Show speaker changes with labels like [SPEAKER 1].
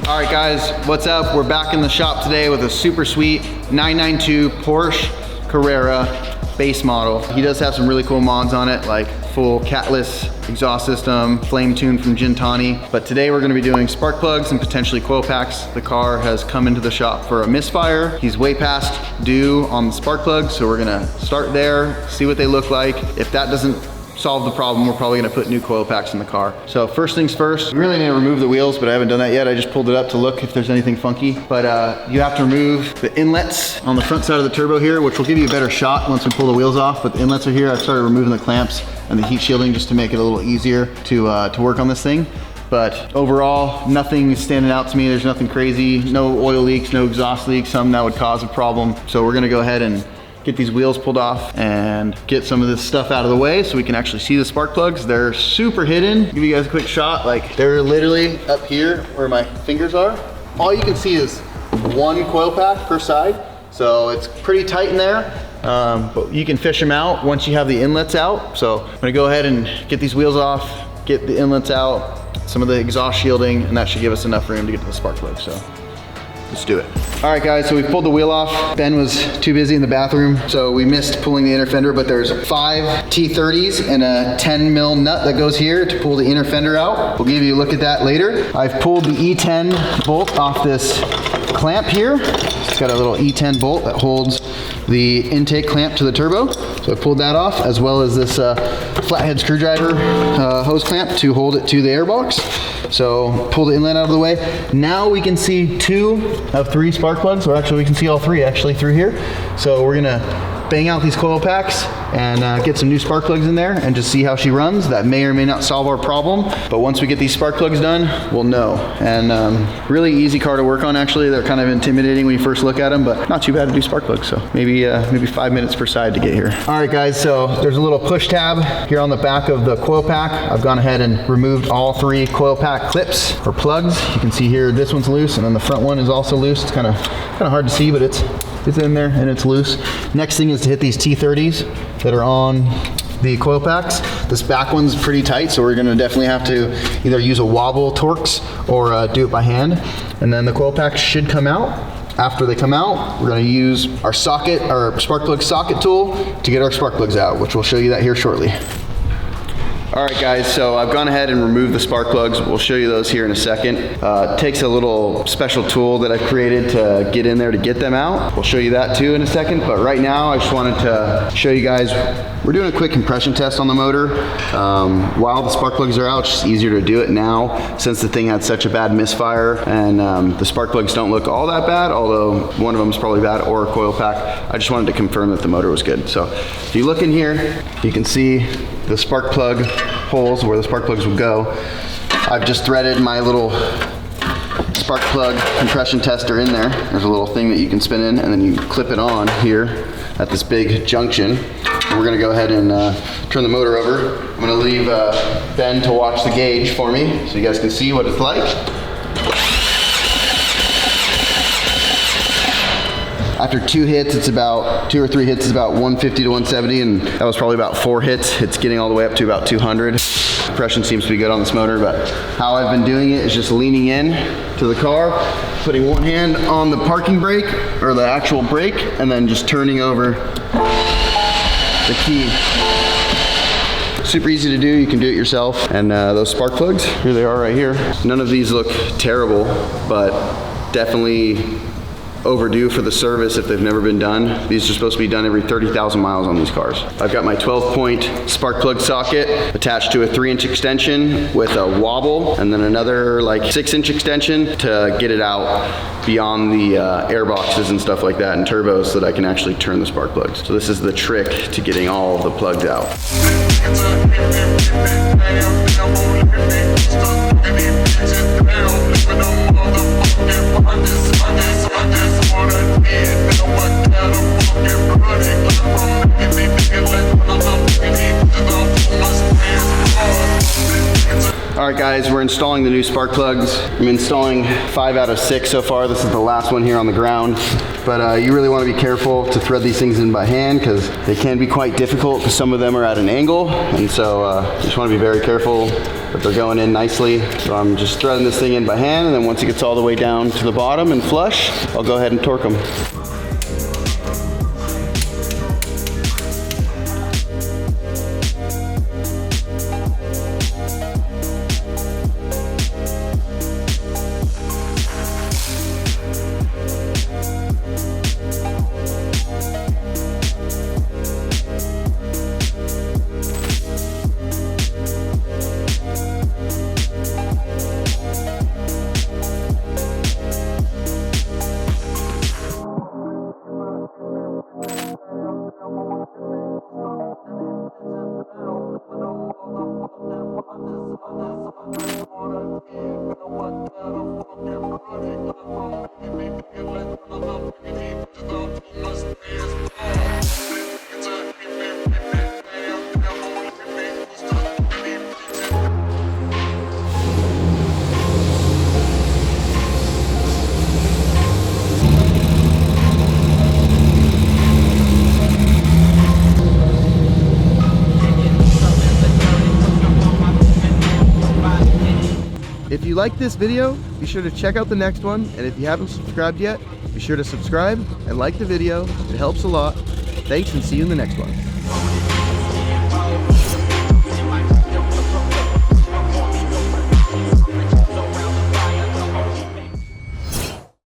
[SPEAKER 1] All right guys, what's up? We're back in the shop today with a super sweet 992 Porsche Carrera base model. He does have some really cool mods on it, like full catless exhaust system, flame tune from Gintani. But today we're gonna be doing spark plugs and potentially coil packs. The car has come into the shop for a misfire. He's way past due on the spark plugs, so we're gonna start there, see what they look like. If that doesn't solve the problem, we're probably gonna put new coil packs in the car. So first things first, we really need to remove the wheels, but I haven't done that yet. I just pulled it up to look if there's anything funky. But you have to remove the inlets on the front side of the turbo here, which will give you a better shot once we pull the wheels off. But the inlets are here. I've started removing the clamps and the heat shielding just to make it a little easier to work on this thing. But overall, nothing is standing out to me. There's nothing crazy, no oil leaks, no exhaust leaks, something that would cause a problem. So we're gonna go ahead and get these wheels pulled off and get some of this stuff out of the way so we can actually see the spark plugs. They're super hidden. Give you guys a quick shot. Like, they're literally up here where my fingers are. All you can see is one coil pack per side. So it's pretty tight in there, but you can fish them out once you have the inlets out. So I'm gonna go ahead and get these wheels off, get the inlets out, some of the exhaust shielding, and that should give us enough room to get to the spark plug. So let's do it. All right guys, so we pulled the wheel off. Ben was too busy in the bathroom, so we missed pulling the inner fender, but there's 5 T30s and a 10 mil nut that goes here to pull the inner fender out. We'll give you a look at that later. I've pulled the E10 bolt off this clamp here. It's got a little E10 bolt that holds the intake clamp to the turbo. So I pulled that off, as well as this flathead screwdriver hose clamp to hold it to the airbox. So pull the inlet out of the way. Now we can see 2 of 3 spark plugs, or actually we can see all 3 actually through here. So we're gonna bang out these coil packs and get some new spark plugs in there and just see how she runs. That may or may not solve our problem, but once we get these spark plugs done, we'll know. And really easy car to work on actually. They're kind of intimidating when you first look at them, but not too bad to do spark plugs. So maybe 5 minutes per side to get here. All right guys, so there's a little push tab here on the back of the coil pack. I've gone ahead and removed all 3 coil pack clips or plugs. You can see here, this one's loose and then the front one is also loose. It's kind of hard to see, but it's in there and it's loose. Next thing is to hit these T30s that are on the coil packs. This back one's pretty tight, so we're gonna definitely have to either use a wobble Torx or do it by hand. And then the coil packs should come out. After they come out, we're gonna use our socket, our spark plug socket tool to get our spark plugs out, which we'll show you that here shortly. All right guys, so I've gone ahead and removed the spark plugs. We'll show you those here in a second. It takes a little special tool that I've created to get in there to get them out. We'll show you that too in a second, but right now I just wanted to show you guys, we're doing a quick compression test on the motor. While the spark plugs are out, it's just easier to do it now since the thing had such a bad misfire, and the spark plugs don't look all that bad, although one of them is probably bad, or a coil pack. I just wanted to confirm that the motor was good. So if you look in here, you can see the spark plug holes where the spark plugs will go. I've just threaded my little spark plug compression tester in there. There's a little thing that you can spin in and then you clip it on here at this big junction. And we're gonna go ahead and turn the motor over. I'm gonna leave Ben to watch the gauge for me so you guys can see what it's like. After 2 hits, it's about 2 or 3 hits, it's about 150 to 170, and that was probably about 4 hits. It's getting all the way up to about 200. Compression seems to be good on this motor, but how I've been doing it is just leaning in to the car, putting one hand on the parking brake, or the actual brake, and then just turning over the key. Super easy to do, you can do it yourself. And those spark plugs, here they are right here. None of these look terrible, but definitely overdue for the service if they've never been done. These are supposed to be done every 30,000 miles on these cars. I've got my 12-point spark plug socket attached to a 3-inch extension with a wobble, and then another like 6-inch extension to get it out beyond the air boxes and stuff like that and turbos so that I can actually turn the spark plugs. So this is the trick to getting all of the plugs out. All right guys, we're installing the new spark plugs. I'm installing 5 out of 6 so far. This is the last one here on the ground. But you really want to be careful to thread these things in by hand because they can be quite difficult because some of them are at an angle. And so you just want to be very careful but they're going in nicely. So I'm just threading this thing in by hand, and then once it gets all the way down to the bottom and flush, I'll go ahead and torque them. If you like this video, be sure to check out the next one, and if you haven't subscribed yet, be sure to subscribe and like the video. It helps a lot. Thanks, and see you in the next one.